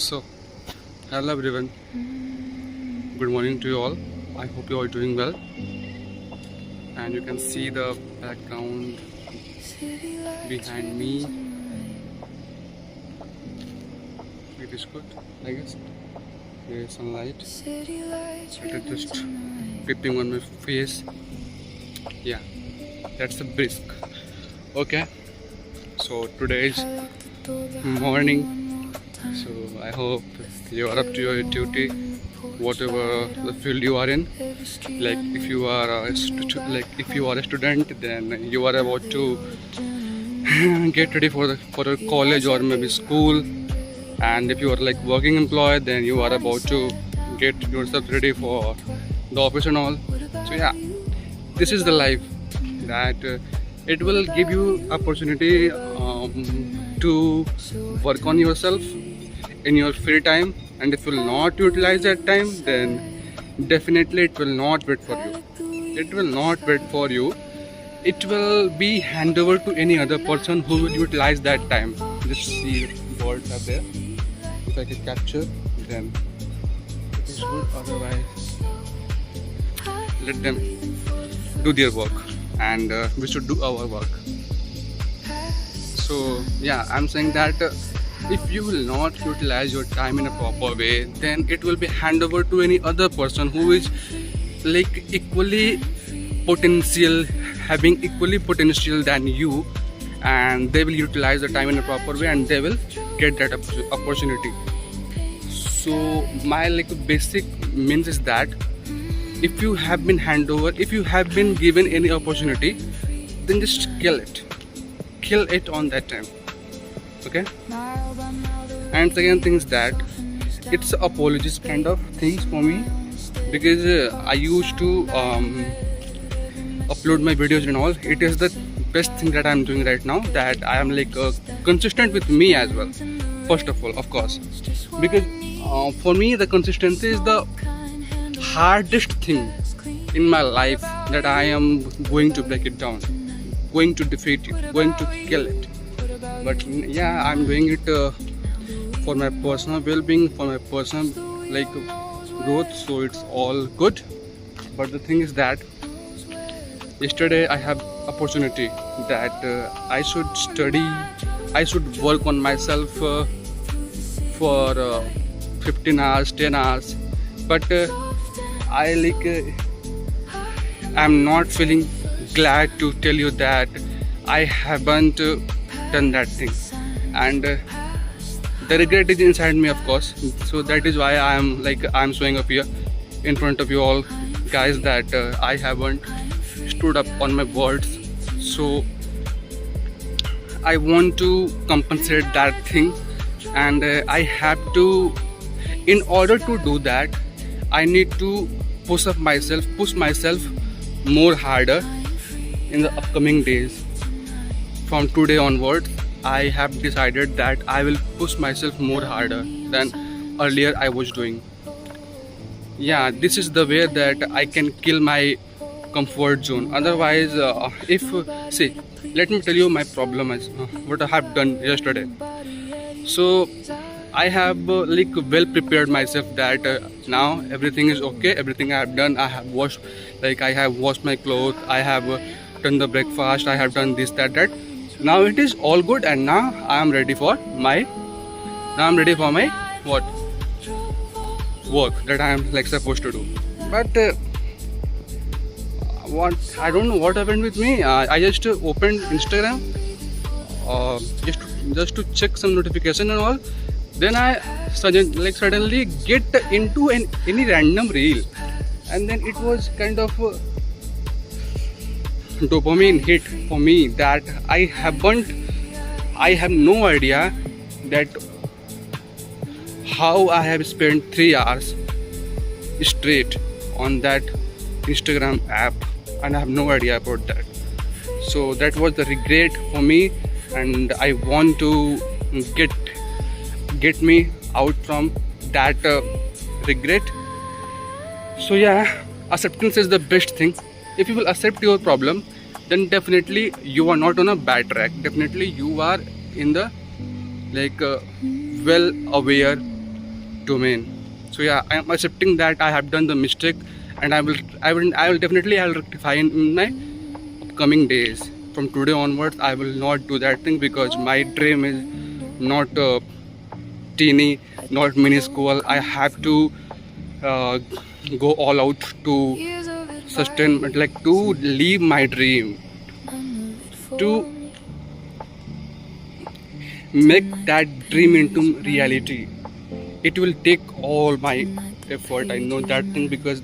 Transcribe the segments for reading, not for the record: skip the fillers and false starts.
So, hello everyone. Good morning to you all. I hope you are doing well. And you can see the background behind me. It is good, I guess. There is sunlight. It is just peeping on my face. Yeah, that's a brisk. Okay. So today is morning. So I hope you are up to your duty, whatever the field you are in. Like if you are a student, then you are about to get ready for a college or maybe school. And if you are like working employee, then you are about to get yourself ready for the office and all. So yeah, this is the life that it will give you opportunity to work on yourself in your free time, and if you will not utilize that time, then definitely it will not wait for you. It will not wait for you. It will be hand over to any other person who will utilize that time. Just see the birds are there. If I can capture, then it is good. Otherwise, let them do their work, and we should do our work. So yeah, I'm saying that if you will not utilize your time in a proper way, then it will be hand over to any other person who is like equally potential, having equally potential than you, and they will utilize the time in a proper way and they will get that opportunity. So my like basic means is that if you have been hand over, if you have been given any opportunity, then just kill it on that time. Okay. And second thing is that it's apologies kind of things for me, because I used to upload my videos and all. It is the best thing that I'm doing right now, that I am like consistent with me as well, first of all, of course, because for me the consistency is the hardest thing in my life, that I am going to break it down, going to defeat it, going to kill it. But yeah, I'm doing it for my personal well-being, for my personal like growth, so it's all good. But the thing is that yesterday I have opportunity that I should study, I should work on myself for 15 hours, 10 hours, but I like I'm not feeling glad to tell you that I haven't done that thing, and the regret is inside me, of course. So that is why I'm showing up here in front of you all guys, that I haven't stood up on my words. So I want to compensate that thing, and I have to, in order to do that, I need to push myself more harder in the upcoming days. From today onwards, I have decided that I will push myself more harder than earlier I was doing. Yeah, this is the way that I can kill my comfort zone. Otherwise, see, let me tell you my problem is what I have done yesterday. So I have like well prepared myself that now everything is okay. Everything I have done, I have washed my clothes, I have done the breakfast, I have done this, that. Now it is all good, and now I am ready for my what work that I am like supposed to do. But what, I don't know what happened with me. I just opened Instagram just to check some notification and all. Then I suddenly get into any random reel, and then it was kind of dopamine hit for me, that I have no idea that how I have spent 3 hours straight on that Instagram app, and I have no idea about that. So that was the regret for me, and I want to get me out from that regret. So yeah, acceptance is the best thing. If you will accept your problem, then definitely you are not on a bad track. Definitely you are in the well aware domain. So yeah, I am accepting that I have done the mistake, and I will definitely I'll rectify in my upcoming days. From today onwards, I will not do that thing, because my dream is not teeny, not minuscule. I have to go all out to sustain, like to live my dream, to make that dream into reality. It will take all my effort. I know that thing, because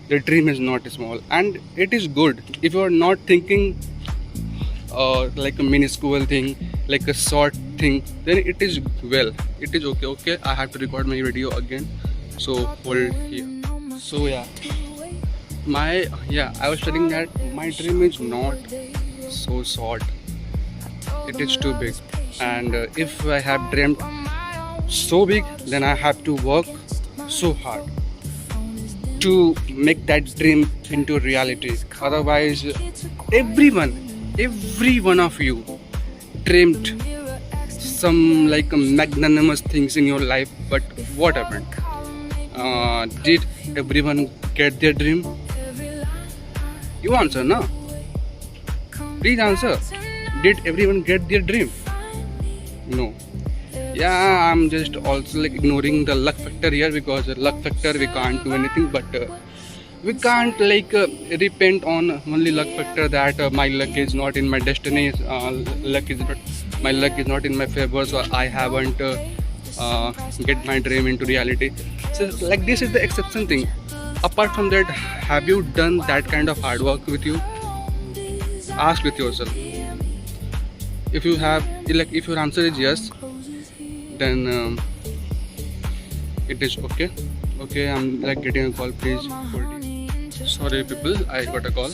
the dream is not small, and it is good if you are not thinking like a minuscule thing, like a short thing. Then it is well. It is okay. Okay, I have to record my video again. So hold here. So yeah, I was telling that my dream is not so short. It is too big, and if I have dreamt so big, then I have to work so hard to make that dream into reality. Otherwise, every one of you dreamed some like magnanimous things in your life, but what happened? Did everyone get their dream? You answer, no? Please answer. Did everyone get their dream? No. Yeah, I'm just also like ignoring the luck factor here, because luck factor we can't do anything, but we can't like repent on only luck factor that my luck is not in my destiny, my luck is not in my favor, so I haven't get my dream into reality. So like this is the exception thing. Apart from that, have you done that kind of hard work with you? Ask with yourself. If you have, like if your answer is yes, then it is okay. Okay, I'm like getting a call, please hold it. Sorry people, I got a call,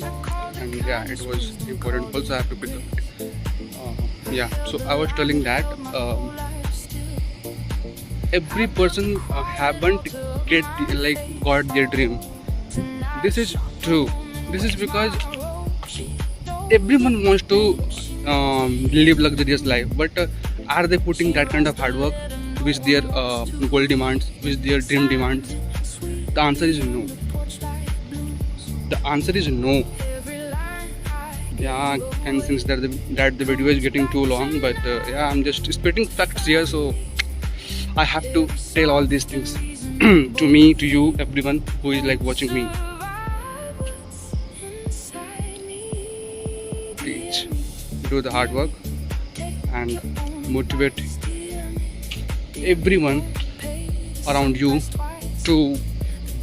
and yeah, it was important call, so I have to pick up it. Yeah, so I was telling that every person haven't got their dream. This is true. This is because everyone wants to live luxurious life, but are they putting that kind of hard work which their goal demands, which their dream demands? The answer is no. The answer is no. Yeah, and since that the video is getting too long, but yeah, I'm just spitting facts here, so I have to tell all these things to me, to you, everyone who is like watching me. Please do the hard work and motivate everyone around you to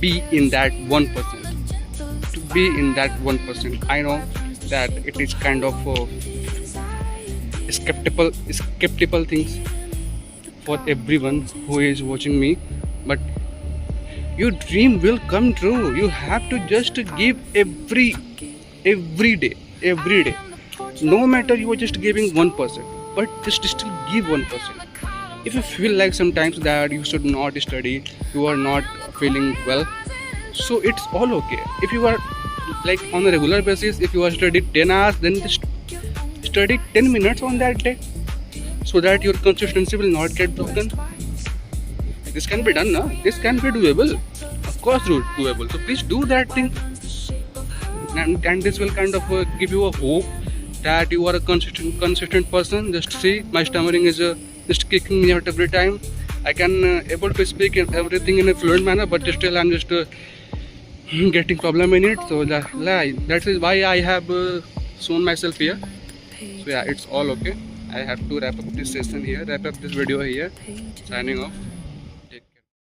be in that 1%. To be in that 1%. I know that it is kind of skeptical things for everyone who is watching me, but your dream will come true. You have to just give every day. No matter you are just giving 1%, but just still give 1%. If you feel like sometimes that you should not study, you are not feeling well, so it's all okay. If you are like on a regular basis, if you are studying 10 hours, then just study 10 minutes on that day, so that your consistency will not get broken. This can be done, no? This can be doable. Of course doable. So please do that thing, and this will kind of give you a hope that you are a consistent person. Just see, my stammering is just kicking me out every time. I can able to speak everything in a fluent manner, but still I'm just getting problem in it. So that is why I have shown myself here. So yeah, it's all okay. I have to wrap up this session here, wrap up this video here. Signing off.